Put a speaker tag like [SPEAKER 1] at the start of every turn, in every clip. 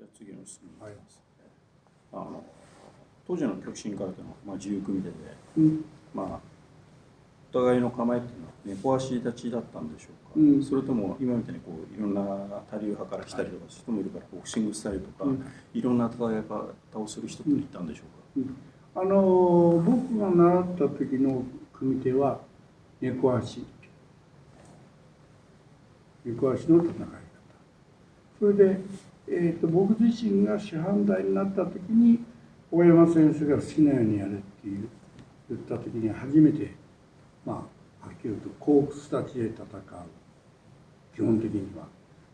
[SPEAKER 1] じゃあ次の質問になります。
[SPEAKER 2] はい、
[SPEAKER 1] 当時の極真空手の、自由組手で、お互いの構えっていうのは猫足立ちだったんでしょうか、それとも今みたいにこういろんな多流派からしたりとかする人もいるからボクシングスタイルとか、いろんな戦い方をする人っていたんでしょうか。
[SPEAKER 2] 僕が習った時の組手は猫足の戦い方。それで、僕自身が師範代になった時に大山先生が好きなようにやれって言った時に初めてはっきり言うとコークス立ちで戦う、基本的には。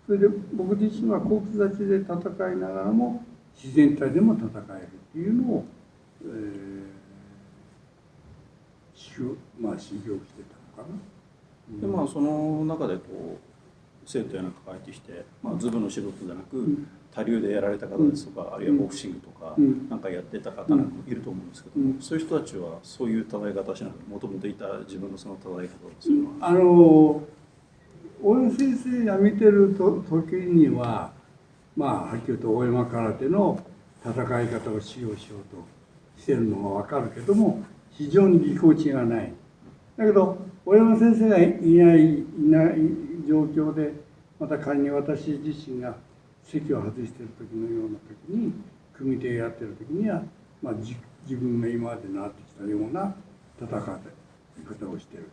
[SPEAKER 2] それで僕自身はコークス立ちで戦いながらも自然体でも戦えるっていうのを、修行してたのかな。
[SPEAKER 1] でその中でこう生徒やなんかが入ってきて、ズブの素人じゃなく、多流でやられた方ですとか、あるいはボクシングとか、なんかやってた方なんかもいると思うんですけども、そういう人たちはそういう戦い方をしなくて、もともといた自分のその戦い方をするのは。
[SPEAKER 2] 大山先生が見てる時には、はっきり言うと大山空手の戦い方を指導しようとしてるのが分かるけども、非常にぎこちがない。だけど大山先生がいない状況で、また仮に私自身が席を外している時のような時に組手やってる時には、自分が今まで習ってきたような戦い方をしている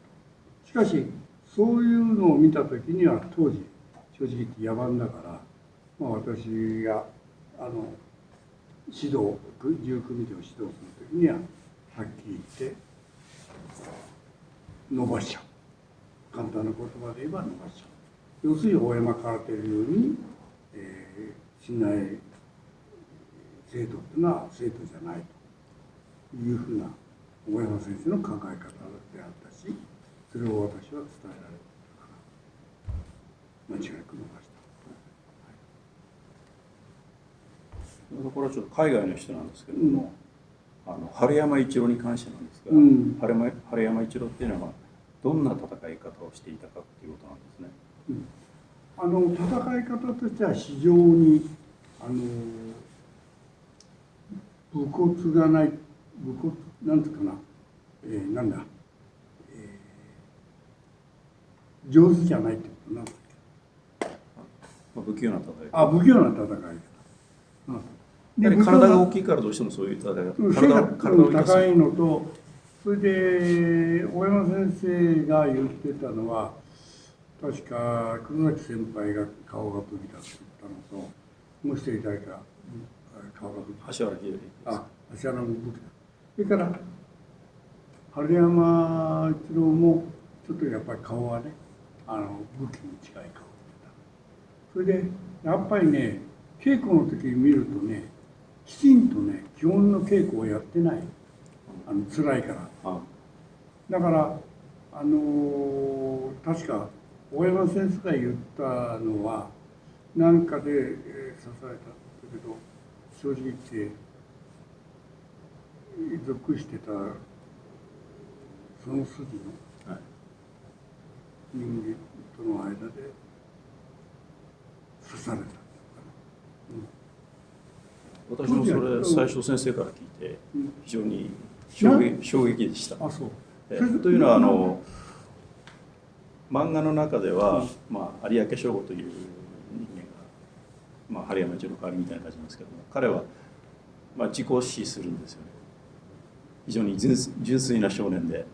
[SPEAKER 2] と。しかしそういうのを見た時には当時正直言って野蛮だから、私が自由組手を指導する時にははっきり言って伸ばしちゃう。簡単な言葉で言えば伸ばしちゃう。要するに大山空手流に、しない生徒っていうのは生徒じゃないというふうな大山先生の考え方であったし、それを私は伝えられたから間違いなく伸ばした。
[SPEAKER 1] これはちょっと海外の人なんですけれども、春山一郎に関してなんですが、春山一郎っていうのはどんな戦い方をしていたかっていうことなんですね。
[SPEAKER 2] 戦い方としては非常に武骨がない、なんていうかな、上手じゃないってことなんだっけ。
[SPEAKER 1] 不器用な戦い方。
[SPEAKER 2] 不器用な戦い方。
[SPEAKER 1] やはり体が大きいからどうしてもそういう戦い方。
[SPEAKER 2] 体が高いのと、それで大山先生が言ってたのは、確か黒崎先輩が顔が武器だって言ったのと、もう一人誰か顔が武器。
[SPEAKER 1] 橋原秀樹。
[SPEAKER 2] 橋原の武器だ。それから春山一郎もちょっとやっぱり顔はね、武器に近い顔だった。それでやっぱりね、稽古の時に見るとね、きちんとね基本の稽古をやってない。辛いから。だから確か大山先生が言ったのは何かで刺されたんだけど、正直言って属してたその筋の人間との間で刺された。
[SPEAKER 1] 私もそれ最初先生から聞いて非常に衝撃でした。というのは漫画の中では、有明彰吾という人間が、春山一郎の代わりみたいな感じなんですけども、彼は、自己死するんですよね。非常に純粋な少年で、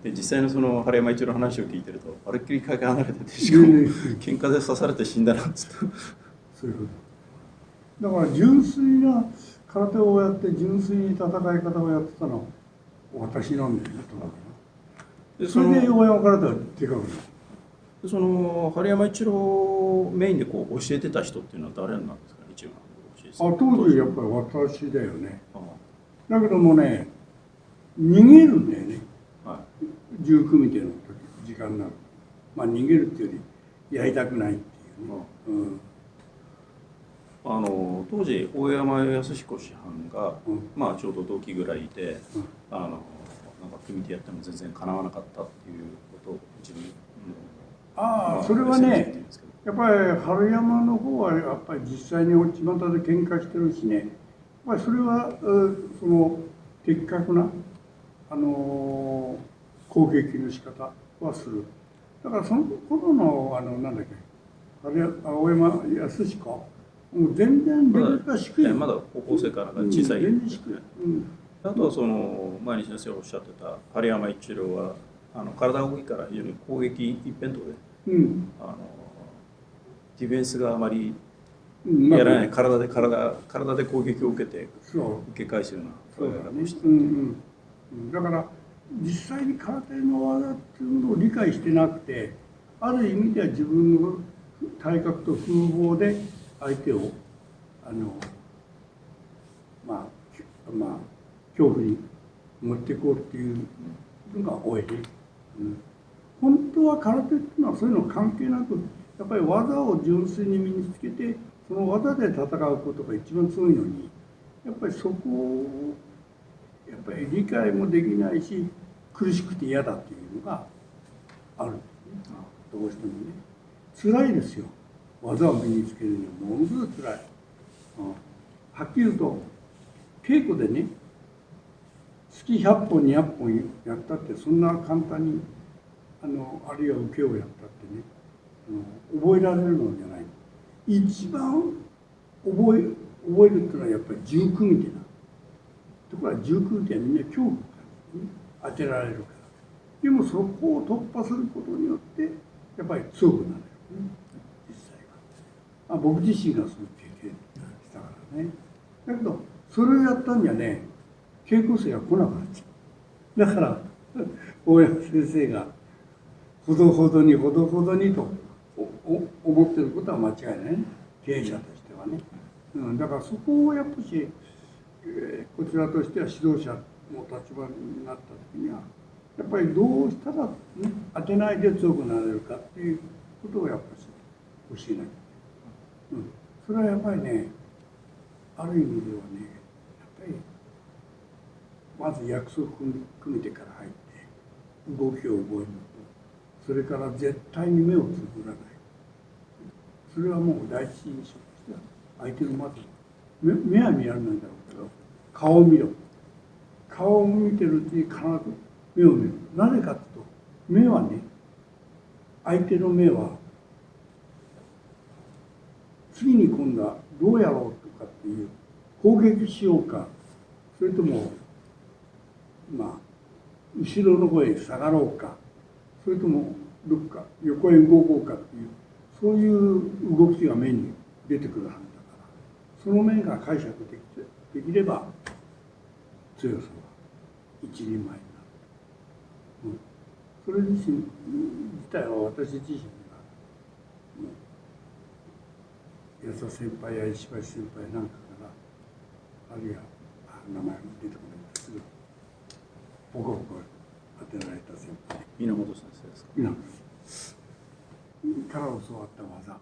[SPEAKER 1] で実際のその春山一郎の話を聞いてるとあれっきりかけ離れてて、しかも喧嘩で刺されて死んだなんつって。
[SPEAKER 2] そういうこと。だから純粋な空手をやって純粋に戦い方をやってたのは私なんだよね、それで大山空手はでかくなる。
[SPEAKER 1] その春山一郎メインでこう教えてた人っていうのは誰なんですかね、一番。
[SPEAKER 2] 当時やっぱり私だよね。だけどもね、逃げるんだよね。自由組手の時間になる。逃げるっていうよりやりたくないっていうね。
[SPEAKER 1] 当時大山康彦師範が、ちょうど同期ぐらいで、なんか組手やっても全然かなわなかったっていうことを自分
[SPEAKER 2] それはね、やっぱり春山の方はやっぱり実際に巷で喧嘩してるしね、やっぱりそれはその的確な、攻撃の仕方はする。だからその頃のなんだっけ、青山康彦、もう全然レベルが低い。
[SPEAKER 1] まだ高校生からが小さい、
[SPEAKER 2] 全然低い。
[SPEAKER 1] あとはその前に先生がおっしゃってた春山一郎は体動きから非常に攻撃一辺倒で、ディフェンスがあまりやらない、体で攻撃を受けて受け返すような
[SPEAKER 2] そうだね。だから実際に空手の技っていうのを理解してなくて、ある意味では自分の体格と風貌で相手を恐怖に持っていこうっていうのが多いね。本当は空手っていうのはそういうの関係なく、やっぱり技を純粋に身につけて、その技で戦うことが一番強いのに、やっぱりそこをやっぱり理解もできないし、苦しくて嫌だっていうのがあるんですね。どうしてもね。辛いですよ。技を身につけるにはものすごい辛い。はっきり言うと、稽古でね、月100本200本やったってそんな簡単にあるいは受けをやったってね、覚えられるのじゃない。一番覚えるっていうのはやっぱり重組手な。ところが重組手はみんな恐怖から、ね、当てられるから。でもそこを突破することによってやっぱり強くなるよね、実際は。僕自身がそういう経験したからね。だけどそれをやったんじゃね、稽古生が来なくなっちゃう。だから大山先生がほどほどにと思ってることは間違いないね、経営者としてはね。だからそこをやっぱし、こちらとしては指導者の立場になった時にはやっぱりどうしたら、当てないで強くなれるかっていうことをやっぱし教えなきゃいけない。それはやっぱりね、ある意味ではね、やっぱりまず約束組みてから入って動きを覚えるのと、それから絶対に目をつぶらない。それはもう第一印象としては相手のまず目は見られないんだろうけど、顔を見ろ。顔を見てるうちに必ず目を見る。なぜかというと、目はね、相手の目は次に今度はどうやろうとかっていう、攻撃しようか、それとも後ろの方へ下がろうか、それともどっか横へ動こうかっていう、そういう動きが目に出てくるはずだから、その目が解釈できれば強さは一人前になる。それ自体は私自身が安田先輩や石橋先輩なんかから、あるいは名前が出てこないんですけど、ボコボコ当てられた先輩、
[SPEAKER 1] 源先生ですか。
[SPEAKER 2] から教わった技。